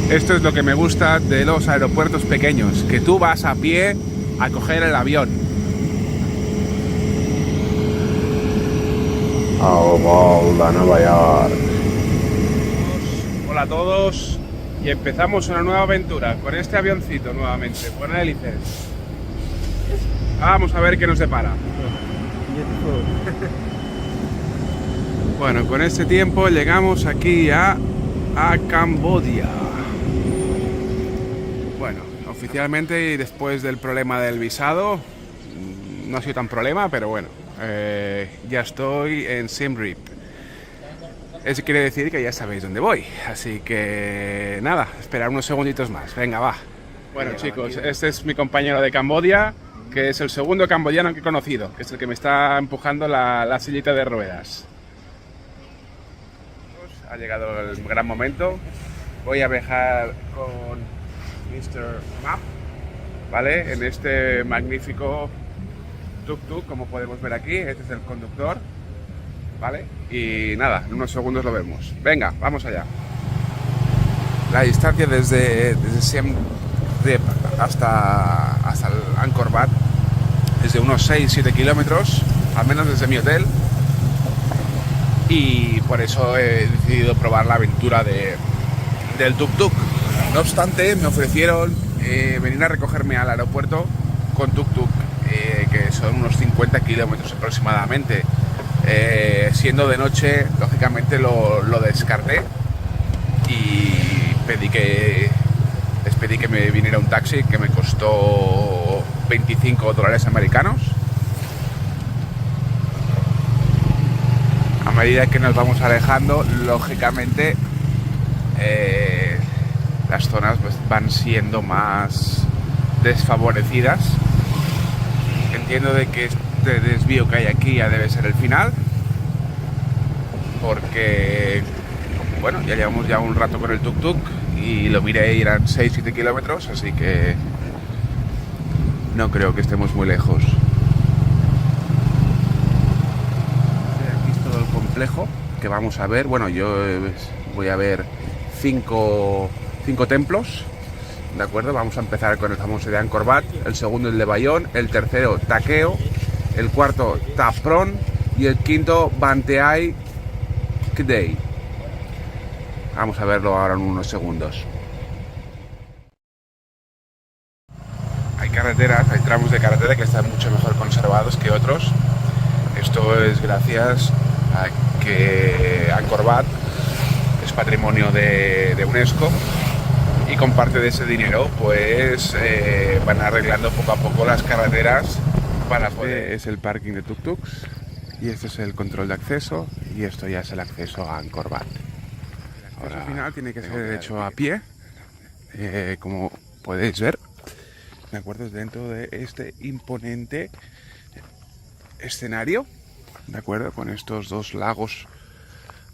Esto es lo que me gusta de los aeropuertos pequeños, que tú vas a pie a coger el avión. Al vol de Nova York. Hola a todos y empezamos una nueva aventura con este avioncito nuevamente, con hélices. Vamos a ver qué nos depara. Bueno, con este tiempo llegamos aquí a Camboya. Bueno, oficialmente y después del problema del visado, no ha sido tan problema, pero bueno, ya estoy en Siem Reap. Eso quiere decir que ya sabéis dónde voy, así que nada, esperar unos segunditos más. Venga, va. Bueno chicos, este es mi compañero de Camboya, que es el segundo camboyano que he conocido, que es el que me está empujando la sillita de ruedas. Ha llegado el gran momento. Voy a viajar con Mr. Map, ¿vale? En este magnífico tuk-tuk, como podemos ver aquí. Este es el conductor, ¿vale? Y nada, en unos segundos lo vemos. Venga, vamos allá. La distancia desde Siem Reap hasta el Angkor Wat es de unos 6-7 kilómetros, al menos desde mi hotel. Y por eso he decidido probar la aventura del tuk-tuk. No obstante, me ofrecieron venir a recogerme al aeropuerto con tuk-tuk, que son unos 50 kilómetros aproximadamente. Siendo de noche, lógicamente lo descarté y les pedí que me viniera un taxi, que me costó $25 americanos. A medida que nos vamos alejando, lógicamente las zonas pues, van siendo más desfavorecidas. Entiendo de que este desvío que hay aquí ya debe ser el final, porque bueno, ya llevamos ya un rato con el tuk-tuk y lo miré y eran 6-7 kilómetros, así que no creo que estemos muy lejos. Aquí es todo el complejo que vamos a ver. Bueno, yo voy a ver cinco templos, ¿de acuerdo? Vamos a empezar con el famoso de Angkor Wat, el segundo el de Bayón, el tercero Takeo, el cuarto Ta Prohm y el quinto Banteay Kdei. Vamos a verlo ahora en unos segundos. Hay carreteras, hay tramos de carretera que están mucho mejor conservados que otros. Esto es gracias a que Angkor Wat es patrimonio de UNESCO, y con parte de ese dinero pues van arreglando poco a poco las carreteras para poder... Este es el parking de tuk-tuks y este es el control de acceso y esto ya es el acceso a Angkor Wat. Ahora, al final tiene que ser hecho a pie, como podéis ver, ¿de acuerdo? Dentro de este imponente escenario, ¿de acuerdo? Con estos dos lagos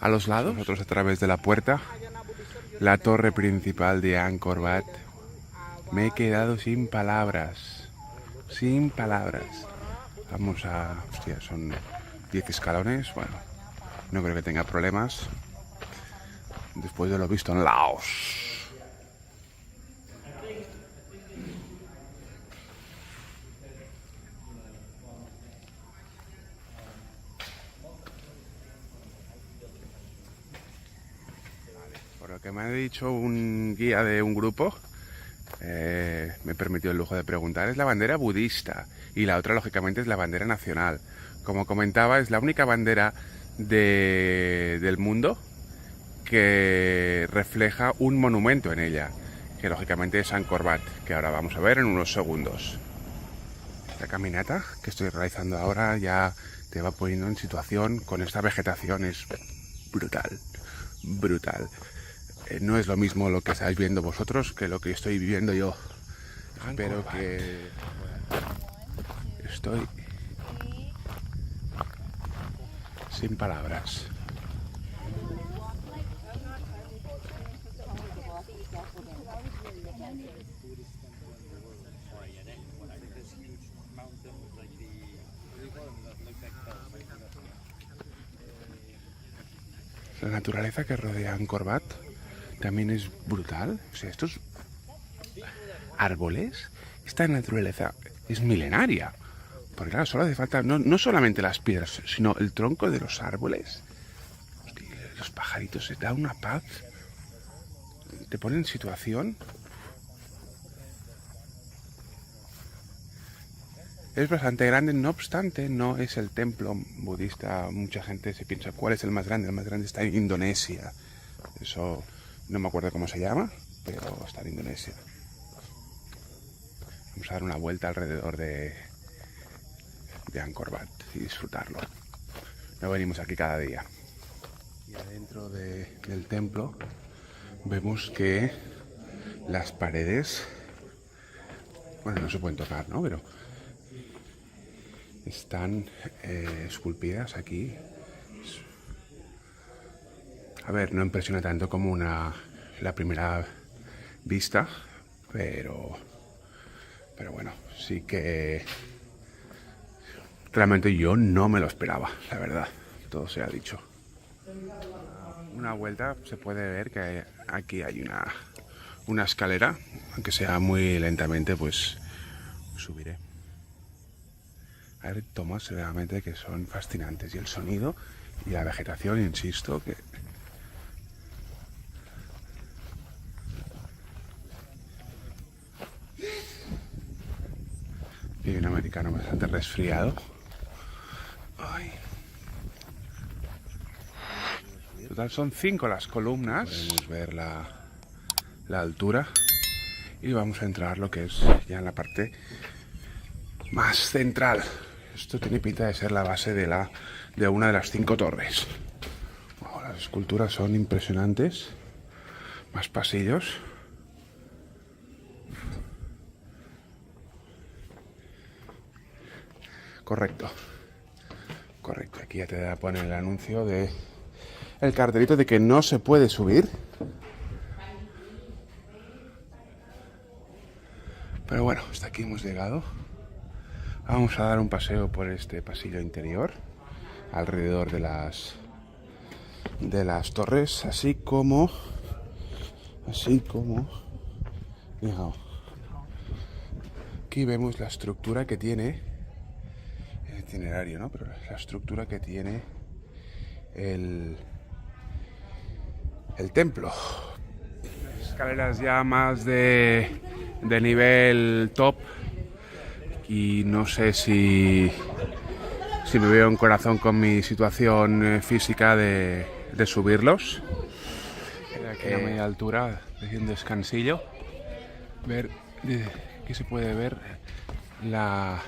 a los lados, nosotros a través de la puerta, la torre principal de Angkor Wat. Me he quedado sin palabras, sin palabras. Vamos a... hostia, son 10 escalones, bueno, no creo que tenga problemas después de lo visto en Laos. Por lo que me ha dicho un guía de un grupo, me permitió el lujo de preguntar, es la bandera budista y la otra lógicamente es la bandera nacional. Como comentaba, es la única bandera del mundo que refleja un monumento en ella, que lógicamente es Angkor Wat, que ahora vamos a ver en unos segundos. La caminata que estoy realizando ahora ya te va poniendo en situación con esta vegetación, es brutal, brutal. No es lo mismo lo que estáis viendo vosotros que lo que estoy viviendo yo. Espero que... estoy sin palabras. La naturaleza que rodea Angkor Wat también es brutal. O sea, estos árboles, esta naturaleza es milenaria. Porque claro, solo hace falta no solamente las piedras, sino el tronco de los árboles. Hostia, los pajaritos, se da una paz. Te ponen en situación. Es bastante grande, no obstante, no es el templo budista. Mucha gente se piensa, ¿cuál es el más grande? El más grande está en Indonesia. Eso no me acuerdo cómo se llama, pero está en Indonesia. Vamos a dar una vuelta alrededor de Angkor Wat y disfrutarlo. No venimos aquí cada día. Y adentro del templo vemos que las paredes, bueno, no se pueden tocar, ¿no? Pero están esculpidas aquí. A ver, no impresiona tanto como la primera vista, pero bueno, sí que realmente yo no me lo esperaba, la verdad, todo se ha dicho. Una vuelta se puede ver que aquí hay una escalera, aunque sea muy lentamente, pues subiré. Hay tomas realmente que son fascinantes y el sonido y la vegetación, insisto, que y un americano bastante resfriado. Ay. Total son 5 las columnas. Podemos ver la altura y vamos a entrar lo que es ya en la parte más central. Esto tiene pinta de ser la base de una de las 5 torres. Wow, las esculturas son impresionantes. Más pasillos. Correcto. Aquí ya te pone el anuncio el cartelito de que no se puede subir. Pero bueno, hasta aquí hemos llegado. Vamos a dar un paseo por este pasillo interior, alrededor de las torres, así como, fijaos, aquí vemos la estructura que tiene el itinerario, ¿no? Pero la estructura que tiene el templo. Escaleras ya más de nivel top. Y no sé si me veo en corazón con mi situación física de subirlos. Aquí a media altura, haciendo un descansillo. Ver que se puede ver las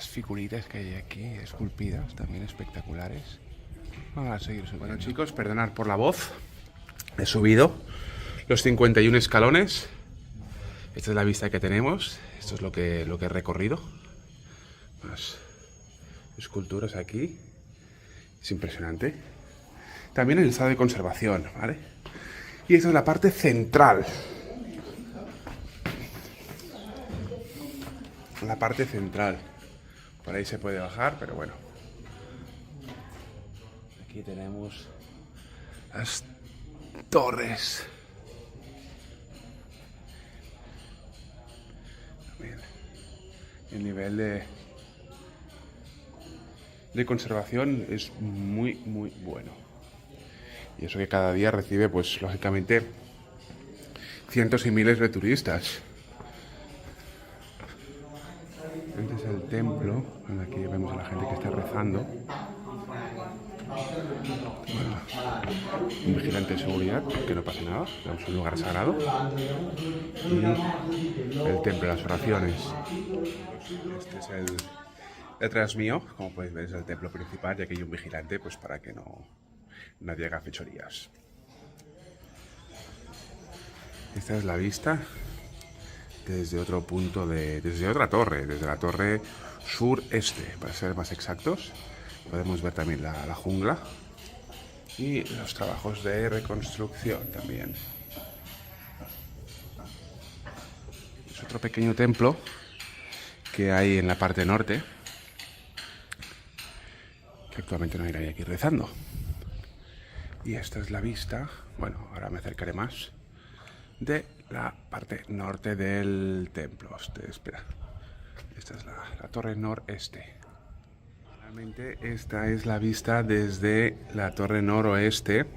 figuritas que hay aquí, esculpidas, también espectaculares. Vamos a seguir subiendo. Bueno, chicos, perdonad por la voz. He subido los 51 escalones. Esta es la vista que tenemos. Esto es lo que he recorrido. Más esculturas aquí. Es impresionante. También el estado de conservación, ¿vale? Y esta es la parte central. La parte central. Por ahí se puede bajar, pero bueno. Aquí tenemos las torres. El nivel de conservación es muy bueno. Y eso que cada día recibe, pues lógicamente, cientos y miles de turistas. Este es el templo. Aquí vemos a la gente que está rezando. Bueno, un vigilante de seguridad, que no pase nada. Es un lugar sagrado. Y el templo, las oraciones. Este es detrás mío, como podéis ver, es el templo principal, y aquí hay un vigilante, pues para que nadie haga fechorías. Esta es la vista desde otro punto desde otra torre, desde la torre sureste, para ser más exactos. Podemos ver también la jungla y los trabajos de reconstrucción también. Es otro pequeño templo que hay en la parte norte, que actualmente no hay nadie aquí rezando. Y esta es la vista, bueno, ahora me acercaré más, de la parte norte del templo. Espera, esta es la torre noreste. Realmente esta es la vista desde la torre noroeste.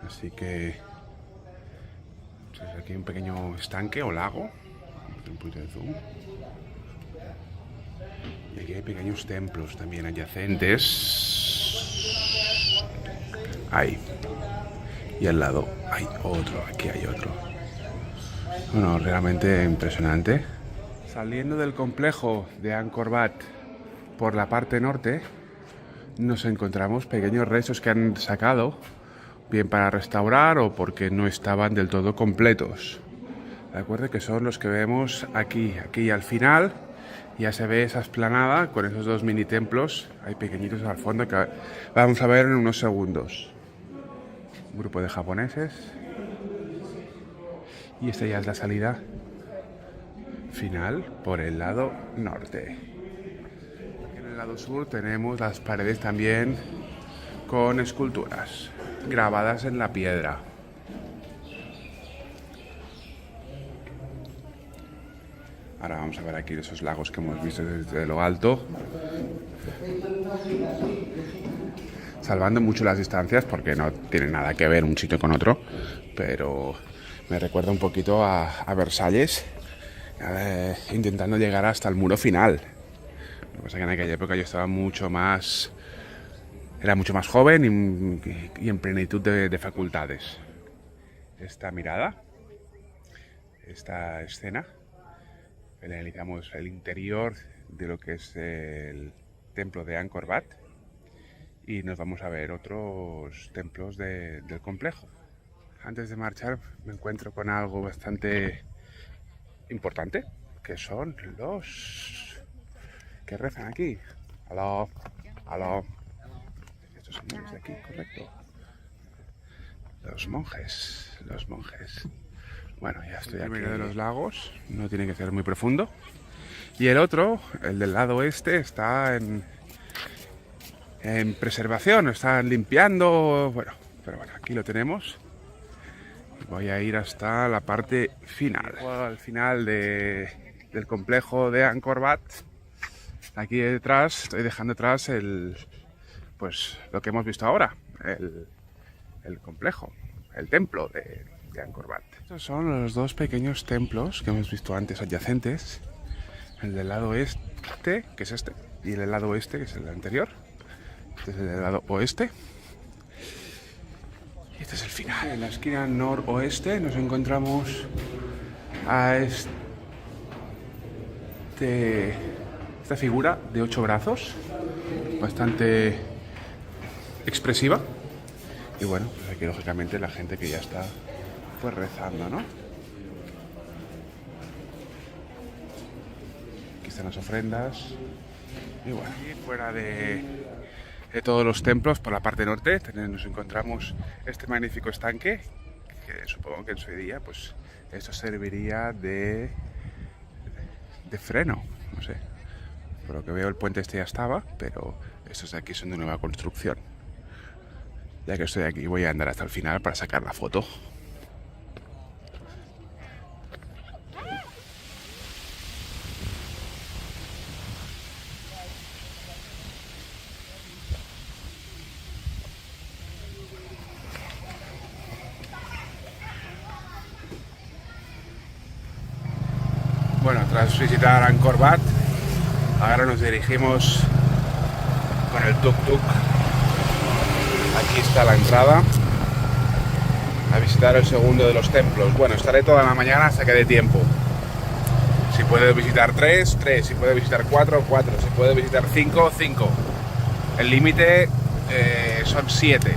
Así que aquí hay un pequeño estanque o lago. Un poquito de zoom. Y aquí hay pequeños templos también adyacentes. Ahí. Y al lado hay otro, aquí hay otro. Bueno, realmente impresionante. Saliendo del complejo de Angkor Wat por la parte norte, nos encontramos pequeños restos que han sacado, bien para restaurar o porque no estaban del todo completos. De acuerdo, que son los que vemos aquí al final. Ya se ve esa explanada con esos dos mini templos, hay pequeñitos al fondo que vamos a ver en unos segundos. Un grupo de japoneses. Y esta ya es la salida final por el lado norte. En el lado sur tenemos las paredes también con esculturas grabadas en la piedra. Ahora vamos a ver aquí esos lagos que hemos visto desde lo alto. Salvando mucho las distancias porque no tiene nada que ver un sitio con otro, pero me recuerda un poquito a Versalles, intentando llegar hasta el muro final. Lo que pasa es que en aquella época yo estaba era mucho más joven y en plenitud de facultades. Esta mirada, esta escena, analizamos el interior de lo que es el templo de Angkor Wat y nos vamos a ver otros templos del complejo. Antes de marchar me encuentro con algo bastante importante, que son los que rezan aquí. Aló, aló. Estos son los de aquí, correcto. Los monjes. Bueno, ya estoy aquí. El primero de los lagos no tiene que ser muy profundo. Y el otro, el del lado oeste, está en preservación, están limpiando. Pero bueno, aquí lo tenemos. Voy a ir hasta la parte final. Al final del complejo de Angkor Wat. Aquí detrás, estoy dejando atrás lo que hemos visto ahora. El complejo, el templo de Angkor Wat. Estos son los dos pequeños templos que hemos visto antes adyacentes. El del lado este, que es este, y el del lado oeste, que es el anterior. Este es el del lado oeste. Y este es el final. En la esquina noroeste nos encontramos a esta figura de 8 brazos, bastante expresiva. Y bueno, pues aquí lógicamente la gente que ya está pues rezando, ¿no? Aquí están las ofrendas. Y bueno, aquí fuera de todos los templos, por la parte norte, nos encontramos este magnífico estanque, que supongo que en su día, pues esto serviría de freno, no sé. Por lo que veo el puente este ya estaba, pero estos de aquí son de nueva construcción. Ya que estoy aquí, voy a andar hasta el final para sacar la foto. Bueno, tras visitar Angkor Wat, ahora nos dirigimos con el tuk-tuk. Aquí está la entrada a visitar el segundo de los templos. Bueno, estaré toda la mañana hasta que dé tiempo. Si puedo visitar 3, 3. Si puedo visitar 4, 4. Si puedo visitar 5, 5. El límite son 7.